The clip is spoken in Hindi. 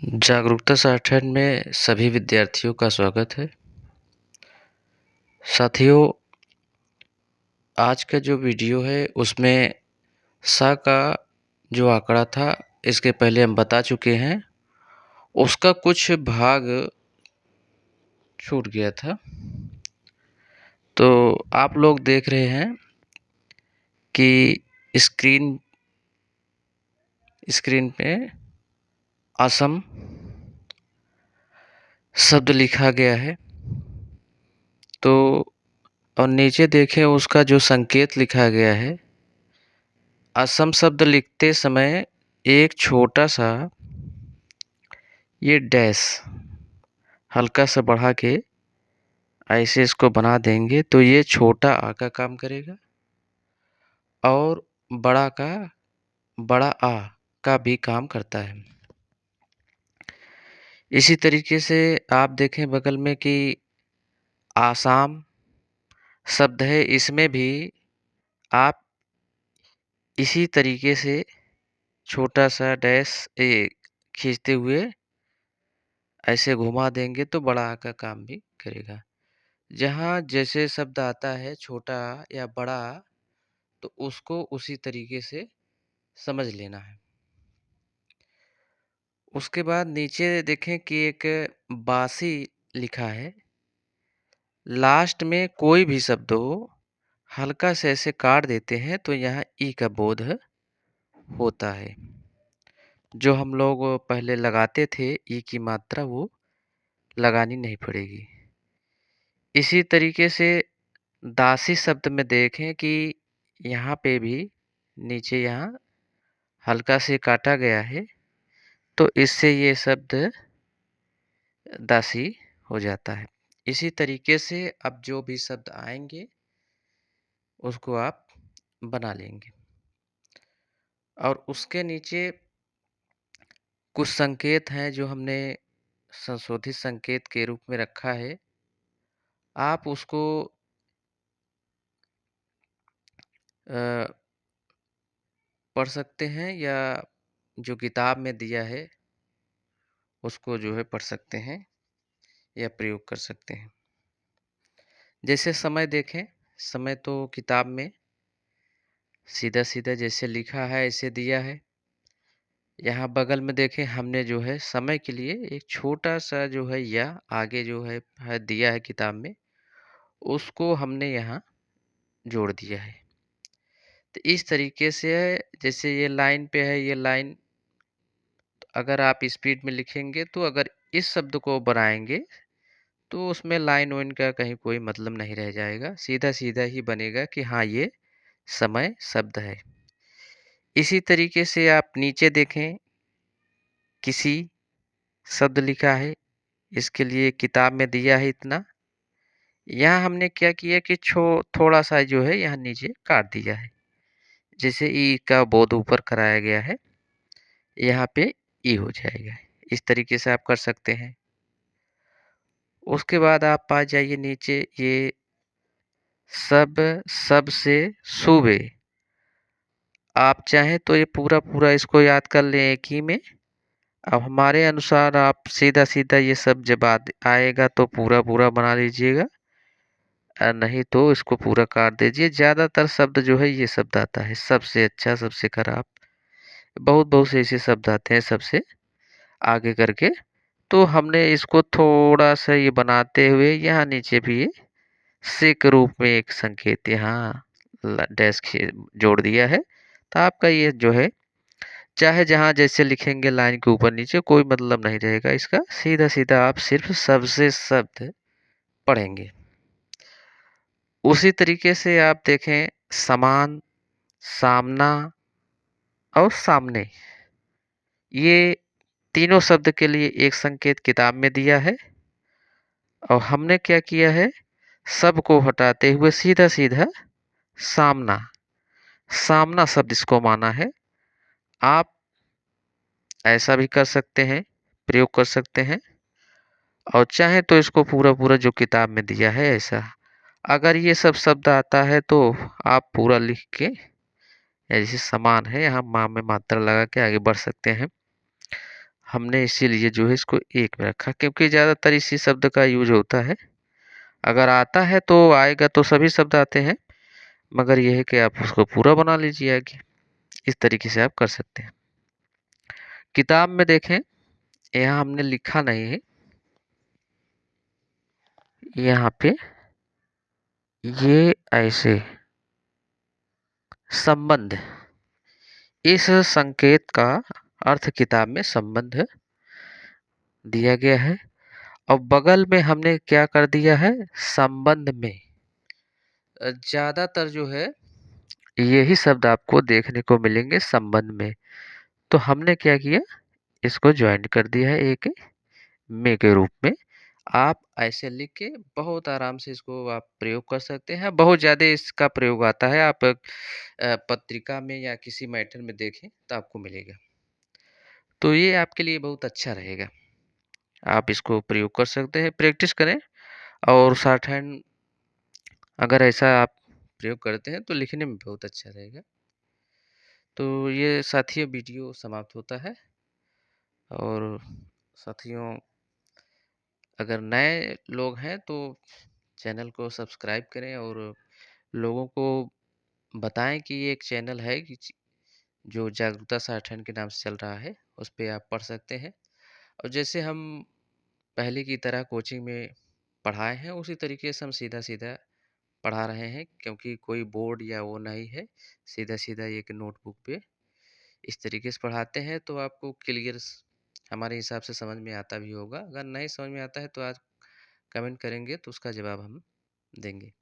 जागरूकता संगठन में सभी विद्यार्थियों का स्वागत है। साथियों, आज का जो वीडियो है उसमें सा का जो आंकड़ा था इसके पहले हम बता चुके हैं। उसका कुछ भाग छूट गया था। तो आप लोग देख रहे हैं कि स्क्रीन पे असम शब्द लिखा गया है। तो और नीचे देखें उसका जो संकेत लिखा गया है। असम शब्द लिखते समय एक छोटा सा ये डैश हल्का सा बढ़ा के ऐसे इसको बना देंगे तो ये छोटा आ का काम करेगा और बड़ा आ का भी काम करता है। इसी तरीके से आप देखें बगल में कि आसाम शब्द है, इसमें भी आप इसी तरीके से छोटा सा डैश खींचते हुए ऐसे घुमा देंगे तो बड़ा आ का काम भी करेगा। जहाँ जैसे शब्द आता है छोटा या बड़ा, तो उसको उसी तरीके से समझ लेना है। उसके बाद नीचे देखें कि एक बासी लिखा है। लास्ट में कोई भी शब्द हो, हल्का से ऐसे काट देते हैं तो यहाँ ई का बोध होता है। जो हम लोग पहले लगाते थे ई की मात्रा, वो लगानी नहीं पड़ेगी। इसी तरीके से दासी शब्द में देखें कि यहाँ पे भी नीचे यहाँ हल्का से काटा गया है, तो इससे ये शब्द दासी हो जाता है। इसी तरीके से अब जो भी शब्द आएंगे उसको आप बना लेंगे। और उसके नीचे कुछ संकेत हैं जो हमने संशोधित संकेत के रूप में रखा है। आप उसको पढ़ सकते हैं या जो किताब में दिया है उसको जो है पढ़ सकते हैं या प्रयोग कर सकते हैं। जैसे समय देखें, समय तो किताब में सीधा सीधा जैसे लिखा है ऐसे दिया है। यहाँ बगल में देखें हमने जो है समय के लिए एक छोटा सा जो है या आगे जो है दिया है किताब में, उसको हमने यहाँ जोड़ दिया है। तो इस तरीके से जैसे ये लाइन पे है, ये लाइन तो अगर आप स्पीड में लिखेंगे तो अगर इस शब्द को बनाएंगे तो उसमें लाइन वाइन का कहीं कोई मतलब नहीं रह जाएगा, सीधा सीधा ही बनेगा कि हाँ ये समय शब्द है। इसी तरीके से आप नीचे देखें किसी शब्द लिखा है, इसके लिए किताब में दिया है इतना। यहाँ हमने क्या किया कि थोड़ा सा जो है यहाँ नीचे काट दिया है। जैसे ई का बोध ऊपर कराया गया है, यहाँ पे ई हो जाएगा। इस तरीके से आप कर सकते हैं। उसके बाद आप आ जाइए नीचे, ये सबसे सूबे। आप चाहें तो ये पूरा इसको याद कर लें एक ही में। अब हमारे अनुसार आप सीधा सीधा ये सब जब आएगा तो पूरा बना लीजिएगा, नहीं तो इसको पूरा काट दीजिए। ज़्यादातर शब्द जो है ये शब्द आता है, सबसे अच्छा, सबसे खराब, बहुत से ऐसे शब्द आते हैं सबसे आगे करके। तो हमने इसको थोड़ा सा ये बनाते हुए यहाँ नीचे भी ये से के रूप में एक संकेत यहाँ डैश जोड़ दिया है। तो आपका ये जो है चाहे जहाँ जैसे लिखेंगे लाइन के ऊपर नीचे कोई मतलब नहीं रहेगा इसका, सीधा सीधा आप सिर्फ सबसे शब्द पढ़ेंगे। उसी तरीके से आप देखें समान, सामना और सामने, ये तीनों शब्द के लिए एक संकेत किताब में दिया है। और हमने क्या किया है, सब को हटाते हुए सीधा सीधा सामना सामना शब्द इसको माना है। आप ऐसा भी कर सकते हैं, प्रयोग कर सकते हैं, और चाहे तो इसको पूरा जो किताब में दिया है ऐसा। अगर ये सब शब्द आता है तो आप पूरा लिख के या जैसे समान है यहाँ माँ में मात्रा लगा के आगे बढ़ सकते हैं। हमने इसीलिए जो है इसको एक में रखा, क्योंकि ज़्यादातर इसी शब्द का यूज होता है। अगर आता है तो आएगा तो सभी शब्द आते हैं, मगर यह है कि आप उसको पूरा बना लीजिए आगे। इस तरीके से आप कर सकते हैं। किताब में देखें, यहाँ हमने लिखा नहीं है, यहाँ पे ये ऐसे संबंध, इस संकेत का अर्थ किताब में संबंध दिया गया है। और बगल में हमने क्या कर दिया है, संबंध में। ज़्यादातर जो है यही शब्द आपको देखने को मिलेंगे संबंध में। तो हमने क्या किया, इसको ज्वाइन कर दिया है एक में के रूप में। आप ऐसे लिख के बहुत आराम से इसको आप प्रयोग कर सकते हैं। बहुत ज़्यादा इसका प्रयोग आता है, आप पत्रिका में या किसी मैटर में देखें तो आपको मिलेगा। तो ये आपके लिए बहुत अच्छा रहेगा, आप इसको प्रयोग कर सकते हैं, प्रैक्टिस करें। और शॉर्ट हैंड अगर ऐसा आप प्रयोग करते हैं तो लिखने में बहुत अच्छा रहेगा। तो ये साथियों वीडियो समाप्त होता है। और साथियों, अगर नए लोग हैं तो चैनल को सब्सक्राइब करें और लोगों को बताएं कि ये एक चैनल है कि जो जागरूकता शॉर्ट के नाम से चल रहा है, उस पे आप पढ़ सकते हैं। और जैसे हम पहले की तरह कोचिंग में पढ़ाए हैं उसी तरीके से हम सीधा-सीधा पढ़ा रहे हैं, क्योंकि कोई बोर्ड या वो नहीं है, सीधा-सीधा एक नोटबुक पे इस तरीके से पढ़ाते हैं तो आपको क्लियर हमारे हिसाब से समझ में आता भी होगा। अगर नहीं समझ में आता है तो आज कमेंट करेंगे तो उसका जवाब हम देंगे।